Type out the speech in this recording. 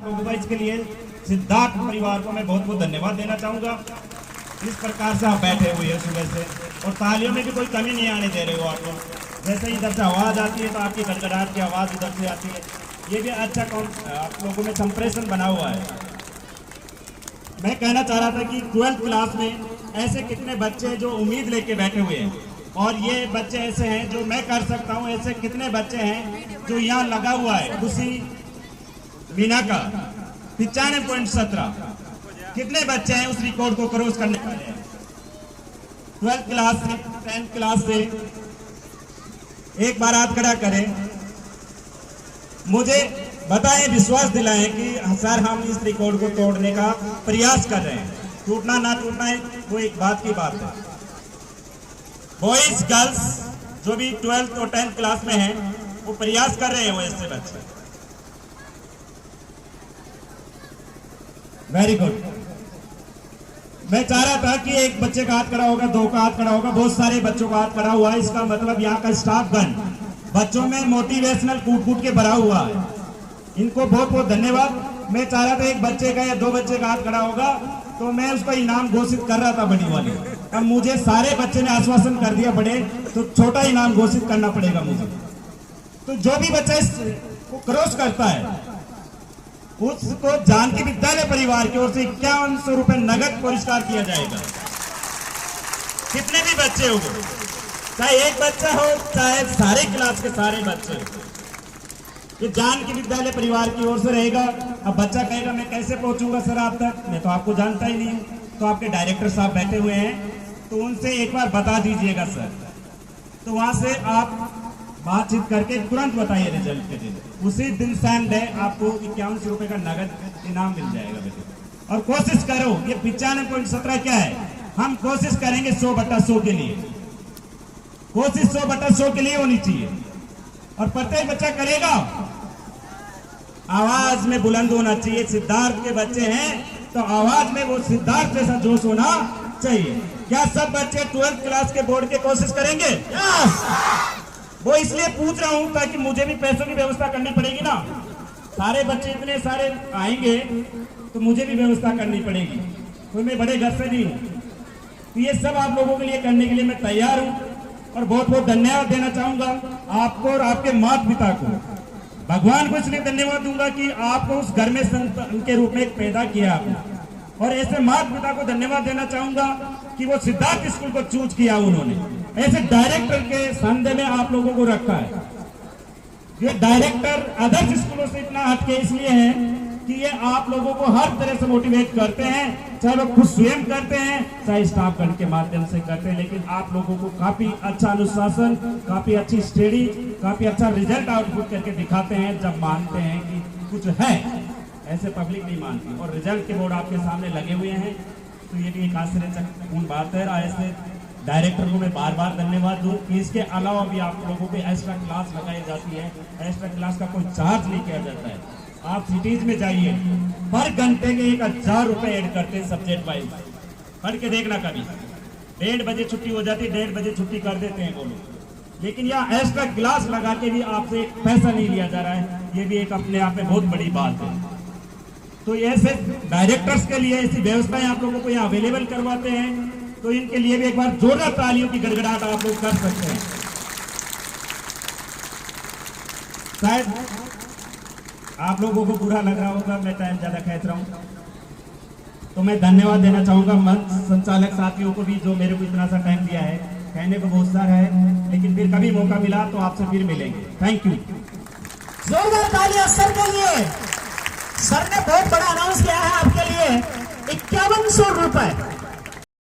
इसके लिए सिद्धार्थ परिवार को मैं बहुत बहुत धन्यवाद देना चाहूँगा। इस प्रकार से आप बैठे हुए हैं सुबह से और तालियों में भी कोई कमी नहीं आने दे रहे हो आप लोग। जैसे ही इधर से आवाज़ आती है तो आपकी गड़गड़ाहट की आवाज़ इधर से आती है। ये भी अच्छा आप लोगों में संप्रेषण बना हुआ है। मैं कहना चाह रहा था कि 12th क्लास में ऐसे कितने बच्चे जो उम्मीद लेके बैठे हुए हैं और ये बच्चे ऐसे हैं जो मैं कर सकता हूँ। ऐसे कितने बच्चे हैं जो यहाँ लगा हुआ है खुशी मीना का 95.17 कितने बच्चे हैं उस रिकॉर्ड को क्रॉस करने वाले हैं। 12th क्लास से 10th क्लास से एक बार हाथ खड़ा करें, मुझे बताएं, विश्वास दिलाएं कि सर हम इस रिकॉर्ड को तोड़ने का प्रयास कर रहे हैं। टूटना ना टूटना है वो एक बात की बात है। बॉयज गर्ल्स जो भी 12th और 10th क्लास में हैं वो प्रयास कर रहे हैं वो ऐसे बच्चे। Very good. मैं चाह रहा था कि एक बच्चे का हाथ खड़ा होगा, दो का हाथ खड़ा होगा, बहुत सारे बच्चों का हाथ खड़ा हुआ है। इसका मतलब यहाँ का स्टाफ गण बच्चों में मोटिवेशनल कूट कूट के भरा हुआ है। इनको बहुत बहुत धन्यवाद। मैं चाह रहा था एक बच्चे का या दो बच्चे का हाथ खड़ा होगा तो मैं उसका इनाम घोषित कर रहा था बड़ी वाली। अब मुझे सारे बच्चे ने आश्वासन कर दिया बड़े, तो छोटा इनाम घोषित करना पड़ेगा मुझे। तो जो भी बच्चा इसको क्रॉस करता है उसको जानकी विद्यालय परिवार की ओर से 5100 रुपए नगद पुरस्कार किया जाएगा। कितने भी बच्चे हो, चाहे एक बच्चा हो चाहे सारे क्लास के सारे बच्चे हो, ये जानकी विद्यालय परिवार की ओर से रहेगा। अब बच्चा कहेगा मैं कैसे पहुंचूंगा सर आप तक, मैं तो आपको जानता ही नहीं हूं। तो आपके डायरेक्टर साहब बैठे हुए हैं तो उनसे एक बार बता दीजिएगा सर। तो वहां से आप बातचीत करके तुरंत बताइए रिजल्ट के दिन। उसी दिन सेम डे आपको 5100 रुपए का नगद इनाम मिल जाएगा बेटे। और कोशिश करो, ये 95.17 क्या है, हम कोशिश करेंगे 100/100 के लिए। कोशिश 100/100 के लिए होनी चाहिए और प्रत्येक बच्चा करेगा। आवाज में बुलंद होना चाहिए। सिद्धार्थ के बच्चे हैं तो आवाज में वो सिद्धार्थ जैसा जोश होना चाहिए। क्या सब बच्चे 12th क्लास के बोर्ड के कोशिश करेंगे? वो इसलिए पूछ रहा हूं ताकि मुझे भी पैसों की व्यवस्था करनी पड़ेगी ना। सारे बच्चे इतने सारे आएंगे तो मुझे भी व्यवस्था करनी पड़ेगी, तो मैं बड़े घर से नहीं हूं। तो ये सब आप लोगों के लिए करने के लिए मैं तैयार हूं और बहुत बहुत धन्यवाद देना चाहूंगा आपको और आपके माता पिता को। भगवान को इसलिए धन्यवाद दूंगा कि आपको उस घर में संतान के रूप में पैदा किया आपने। और ऐसे माता पिता को धन्यवाद देना चाहूंगा कि वो सिद्धार्थ स्कूल को चूज किया उन्होंने। ऐसे डायरेक्टर के संदेह में आप लोगों को रखा है। ये डायरेक्टर अदर्स स्कूलों से इतना हटके इसलिए है कि ये आप लोगों को हर तरह से मोटिवेट करते हैं, चाहे वो खुद स्वयं करते हैं चाहे स्टाफ गण के माध्यम से करते हैं। लेकिन आप लोगों को काफी अच्छा अनुशासन, काफी अच्छी स्टडी, काफी अच्छा रिजल्ट आउटपुट करके दिखाते हैं जब मानते हैं कि कुछ है। ऐसे पब्लिक नहीं मानती। और रिजल्ट के बोर्ड आपके सामने लगे हुए हैं तो ये भी एक आश्चर्यपूर्ण बात है। ऐसे डायरेक्टर को मैं बार बार धन्यवाद दूं कि इसके अलावा भी आप लोगों को एक्स्ट्रा क्लास लगाई जाती है। एक्स्ट्रा क्लास का कोई चार्ज नहीं किया जाता है। आप सिटीज में जाइए, पर घंटे के 1000 रुपए ऐड करते हैं सब्जेक्ट वाइज। पढ़ के देखना कभी 1:30 बजे छुट्टी हो जाती है, 1:30 बजे छुट्टी कर देते हैं वो लोग। लेकिन यहाँ एक्स्ट्रा क्लास लगा के भी आपसे पैसा नहीं लिया जा रहा है। ये भी एक अपने आप में बहुत बड़ी बात है। तो ऐसे डायरेक्टर्स के लिए ऐसी व्यवस्थाएं आप लोगों को यहाँ अवेलेबल करवाते हैं तो इनके लिए भी एक बार जोरदार तालियों की गड़गड़ाहट आप लोग कर सकते हैं। शायद आप लोगों को बुरा लग रहा होगा मैं टाइम ज्यादा खींच रहा हूं, तो मैं धन्यवाद देना चाहूंगा मंच संचालक साथियों को भी जो मेरे को इतना सा टाइम दिया है। कहने को बहुत सारा है लेकिन फिर कभी मौका मिला तो आपसे फिर मिलेंगे। Thank you. जोरदार तालियां सर के लिए। सर ने बहुत बड़ा अनाउंस किया है आपके लिए 5100 रुपए।